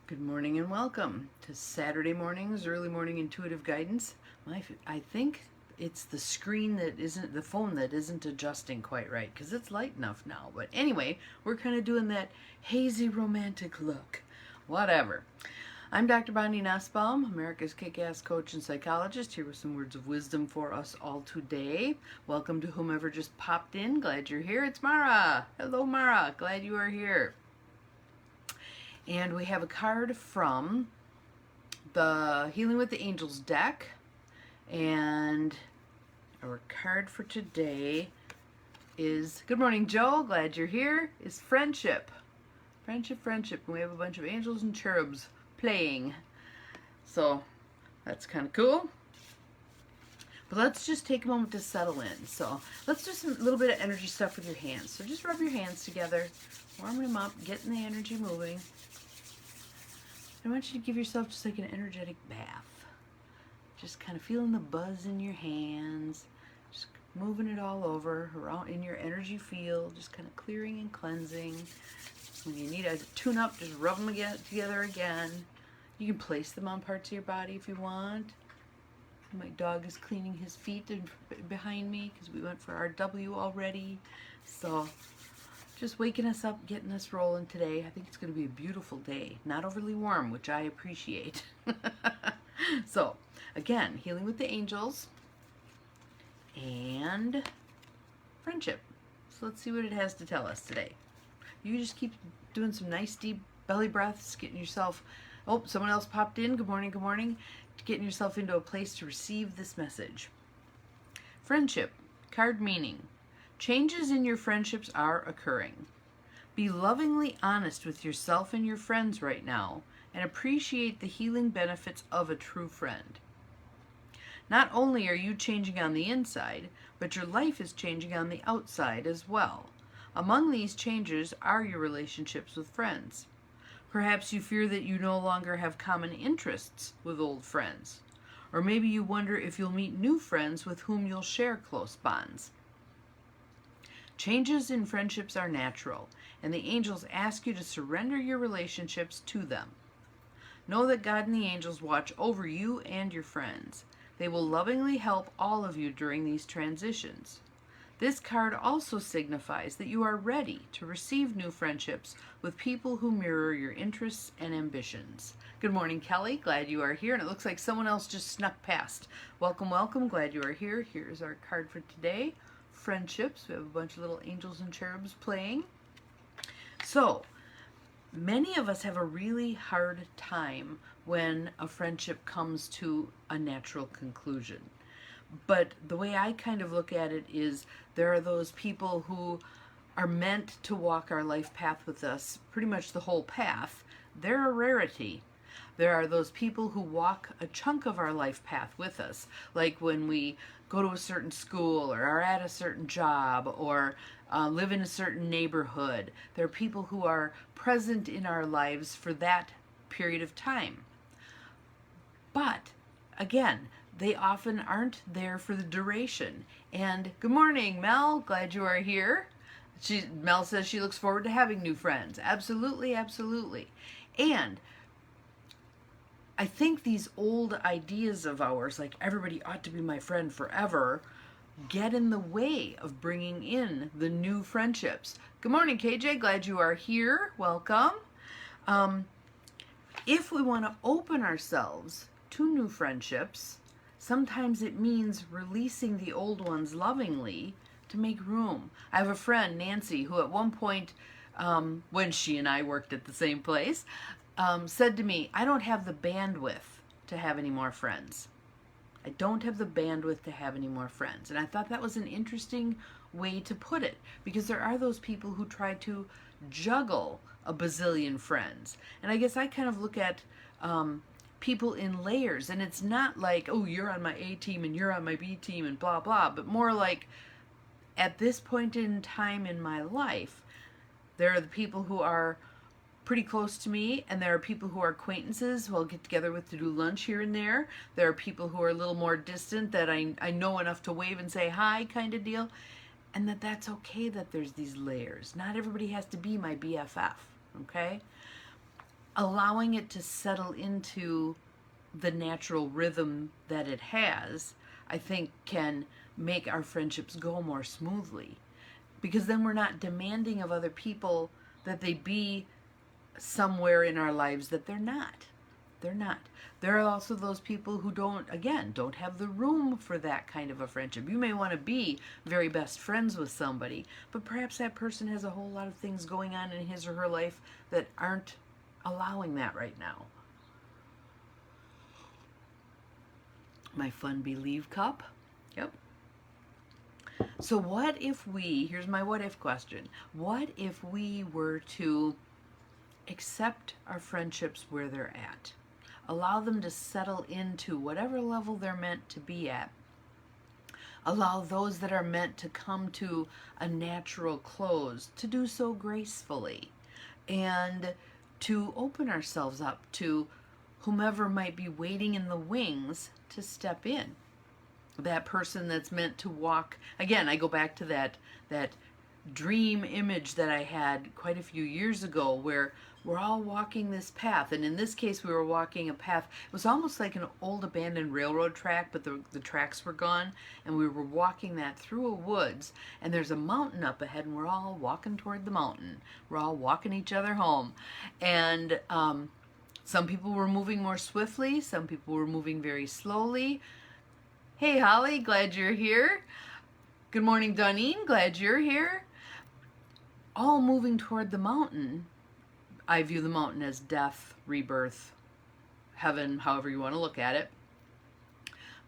Good morning and welcome to Saturday mornings, early morning intuitive guidance. I think it's the screen that isn't, the phone that isn't adjusting quite right because it's light enough now. But anyway, we're kind of doing that hazy romantic look. Whatever. I'm Dr. Bonnie Nussbaum, America's kick-ass coach and psychologist, here with some words of wisdom for us all today. Welcome to whomever just popped in. Glad you're here. It's Mara. Hello, Mara. Glad you are here. And we have a card from the Healing with the Angels deck. And our card for today is, good morning, Joe. Glad you're here. Is friendship. Friendship, friendship. And we have a bunch of angels and cherubs playing. So that's kind of cool. But let's just take a moment to settle in. So let's do a little bit of energy stuff with your hands. So just rub your hands together, warm them up, getting the energy moving. I want you to give yourself just like an energetic bath. Just kind of feeling the buzz in your hands, just moving it all over around in your energy field, just kind of clearing and cleansing. When you need a tune-up, just rub them together again. You can place them on parts of your body if you want. My dog is cleaning his feet behind me because we went for our W already. So just waking us up, getting us rolling today. I think it's going to be a beautiful day. Not overly warm, which I appreciate. So, again, healing with the angels and friendship. So let's see what it has to tell us today. You just keep doing some nice deep belly breaths, getting yourself, oh, someone else popped in. Good morning, good morning. Getting yourself into a place to receive this message. Friendship, card meaning. Changes in your friendships are occurring. Be lovingly honest with yourself and your friends right now and appreciate the healing benefits of a true friend. Not only are you changing on the inside, but your life is changing on the outside as well. Among these changes are your relationships with friends. Perhaps you fear that you no longer have common interests with old friends. Or maybe you wonder if you'll meet new friends with whom you'll share close bonds. Changes in friendships are natural, and the angels ask you to surrender your relationships to them. Know that God and the angels watch over you and your friends. They will lovingly help all of you during these transitions. This card also signifies that you are ready to receive new friendships with people who mirror your interests and ambitions. Good morning, Kelly. Glad you are here. And it looks like someone else just snuck past. Welcome, welcome. Glad you are here. Here's our card for today. Friendships. We have a bunch of little angels and cherubs playing. So, many of us have a really hard time when a friendship comes to a natural conclusion. But the way I kind of look at it is there are those people who are meant to walk our life path with us pretty much the whole path. They're a rarity. There are those people who walk a chunk of our life path with us, like when we go to a certain school or are at a certain job or live in a certain neighborhood. There are people who are present in our lives for that period of time. But again, they often aren't there for the duration. And good morning, Mel. Glad you are here. Mel says she looks forward to having new friends. Absolutely, absolutely. And I think these old ideas of ours, like everybody ought to be my friend forever, get in the way of bringing in the new friendships. Good morning, KJ. Glad you are here. Welcome. If we want to open ourselves to new friendships, sometimes it means releasing the old ones lovingly to make room. I have a friend, Nancy, who at one point, when she and I worked at the same place, said to me, I don't have the bandwidth to have any more friends. I don't have the bandwidth to have any more friends. And I thought that was an interesting way to put it, because there are those people who try to juggle a bazillion friends. And I guess I kind of look at people in layers, and it's not like, oh, you're on my A team and you're on my B team and blah, blah, but more like at this point in time in my life, there are the people who are pretty close to me, and there are people who are acquaintances who I'll get together with to do lunch here and there. There are people who are a little more distant that I know enough to wave and say hi kind of deal. And that's okay that there's these layers. Not everybody has to be my BFF, okay? allowing it to settle into the natural rhythm that it has, I think can make our friendships go more smoothly. Because then we're not demanding of other people that they be somewhere in our lives that they're not. They're not. There are also those people who don't have the room for that kind of a friendship. You may want to be very best friends with somebody, but perhaps that person has a whole lot of things going on in his or her life that aren't allowing that right now. My fun believe cup. Yep. So what if here's my what if question. What if we were to accept our friendships where they're at? Allow them to settle into whatever level they're meant to be at. Allow those that are meant to come to a natural close to do so gracefully, and to open ourselves up to whomever might be waiting in the wings to step in. That person that's meant to walk. Again, I go back to that dream image that I had quite a few years ago, where we're all walking this path, and in this case we were walking a path. It was almost like an old abandoned railroad track, but the tracks were gone, and we were walking that through a woods, and there's a mountain up ahead, and we're all walking toward the mountain. We're all walking each other home, and some people were moving more swiftly, some people were moving very slowly. Hey Holly, glad you're here. Good morning Donine, glad you're here. All moving toward the mountain. I view the mountain as death, rebirth, heaven, however you want to look at it.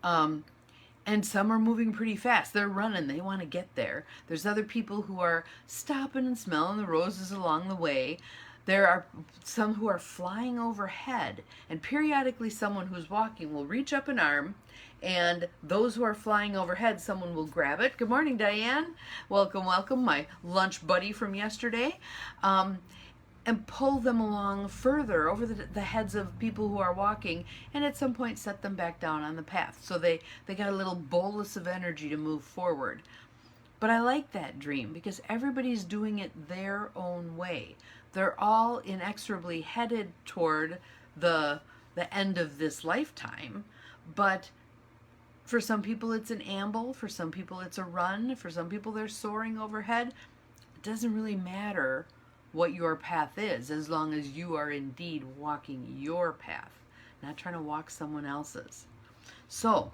And some are moving pretty fast. They're running. They want to get there. There's other people who are stopping and smelling the roses along the way. There are some who are flying overhead. And periodically someone who's walking will reach up an arm, and those who are flying overhead, someone will grab it. Good morning, Diane. Welcome, welcome, my lunch buddy from yesterday. And pull them along further over the heads of people who are walking, and at some point set them back down on the path. So they got a little bolus of energy to move forward. But I like that dream because everybody's doing it their own way. They're all inexorably headed toward the end of this lifetime, but for some people it's an amble, for some people it's a run, for some people they're soaring overhead. It doesn't really matter what your path is, as long as you are indeed walking your path, not trying to walk someone else's. So,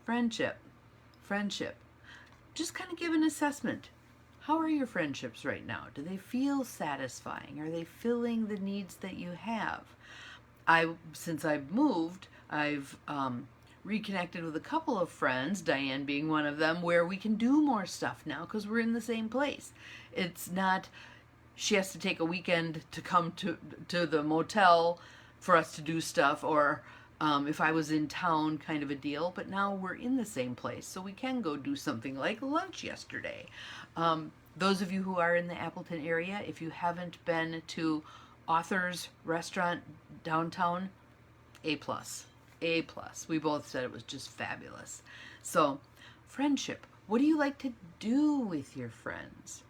friendship. Just kind of give an assessment. How are your friendships right now? Do they feel satisfying? Are they filling the needs that you have? Since I've moved, I've reconnected with a couple of friends, Diane being one of them, where we can do more stuff now because we're in the same place. It's not she has to take a weekend to come to the motel for us to do stuff, or if I was in town kind of a deal, but now we're in the same place, so we can go do something like lunch yesterday. Those of you who are in the Appleton area, if you haven't been to Author's Restaurant downtown, A+. We both said it was just fabulous. So, friendship. What do you like to do with your friends?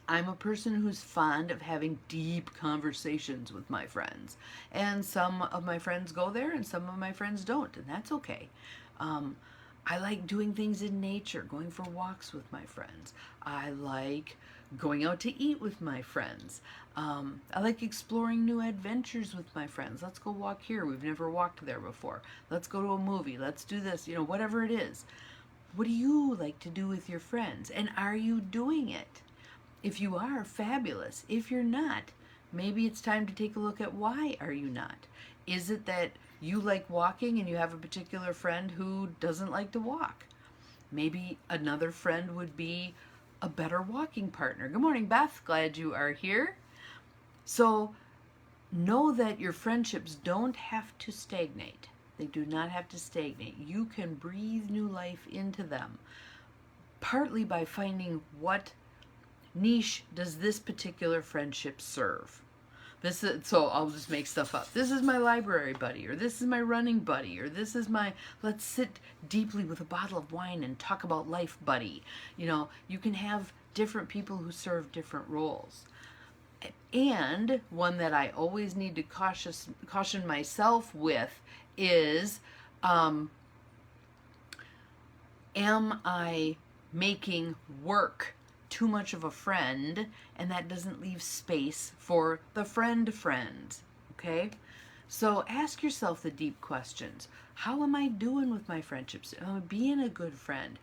I'm a person who's fond of having deep conversations with my friends. And some of my friends go there and some of my friends don't, and that's okay. I like doing things in nature, going for walks with my friends. I like going out to eat with my friends. I like exploring new adventures with my friends. Let's go walk here. We've never walked there before. Let's go to a movie. Let's do this, whatever it is. What do you like to do with your friends? And are you doing it? If you are, fabulous. If you're not, maybe it's time to take a look at why are you not. Is it that you like walking and you have a particular friend who doesn't like to walk? Maybe another friend would be a better walking partner. Good morning, Beth. Glad you are here. So know that your friendships don't have to stagnate. They do not have to stagnate. You can breathe new life into them, partly by finding what niche does this particular friendship serve. So I'll just make stuff up. This is my library buddy, or this is my running buddy, or this is my let's sit deeply with a bottle of wine and talk about life buddy. You can have different people who serve different roles. And one that I always need to caution myself with is, am I making work too much of a friend, and that doesn't leave space for the friend? Okay? So ask yourself the deep questions. How am I doing with my friendships? Am I being a good friend?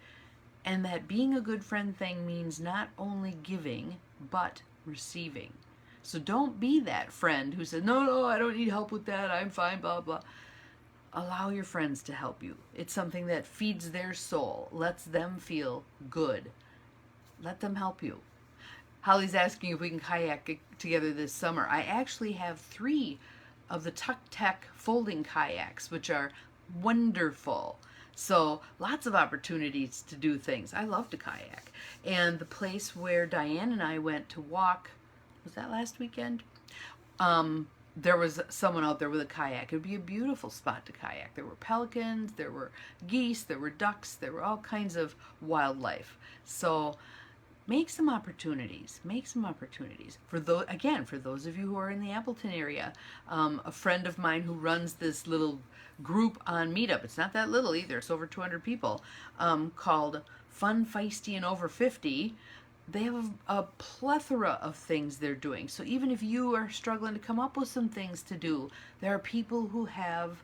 And that being a good friend thing means not only giving, but receiving. So don't be that friend who says, no, I don't need help with that. I'm fine, blah, blah. Allow your friends to help you. It's something that feeds their soul, lets them feel good. Let them help you. Holly's asking if we can kayak together this summer. I actually have 3 of the Tuck Tech folding kayaks, which are wonderful. So lots of opportunities to do things. I love to kayak. And the place where Diane and I went to walk, was that last weekend? There was someone out there with a kayak. It would be a beautiful spot to kayak. There were pelicans, there were geese, there were ducks, there were all kinds of wildlife. So make some opportunities. Make some opportunities. For those of you who are in the Appleton area, a friend of mine who runs this little group on Meetup, it's not that little either, it's over 200 people, called Fun, Feisty, and Over 50. They have a plethora of things they're doing. So even if you are struggling to come up with some things to do, there are people who have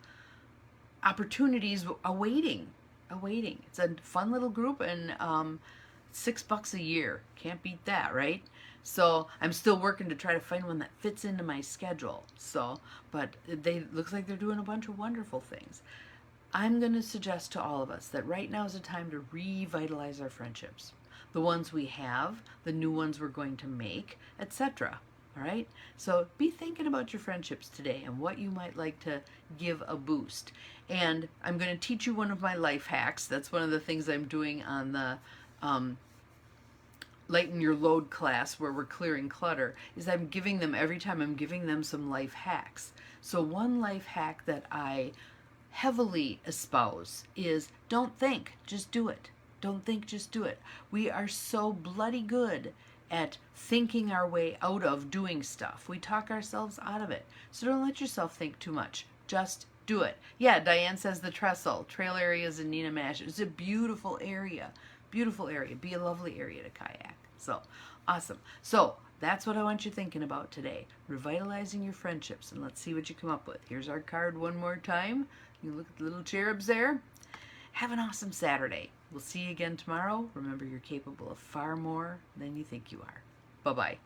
opportunities awaiting. It's a fun little group, and $6 a year. Can't beat that, right? So I'm still working to try to find one that fits into my schedule. So, but they looks like they're doing a bunch of wonderful things. I'm going to suggest to all of us that right now is a time to revitalize our friendships. The ones we have, the new ones we're going to make, etc. All right? So be thinking about your friendships today and what you might like to give a boost. And I'm going to teach you one of my life hacks. That's one of the things I'm doing on the Lighten Your Load class, where we're clearing clutter, is every time I'm giving them some life hacks. So one life hack that I heavily espouse is don't think, just do it. Don't think, just do it. We are so bloody good at thinking our way out of doing stuff. We talk ourselves out of it. So don't let yourself think too much. Just do it. Yeah, Diane says the Trestle Trail areas in Nina Mash. It's a beautiful area. Beautiful area. Be a lovely area to kayak. So, awesome. So, that's what I want you thinking about today. Revitalizing your friendships. And let's see what you come up with. Here's our card one more time. You look at the little cherubs there. Have an awesome Saturday. We'll see you again tomorrow. Remember, you're capable of far more than you think you are. Bye-bye.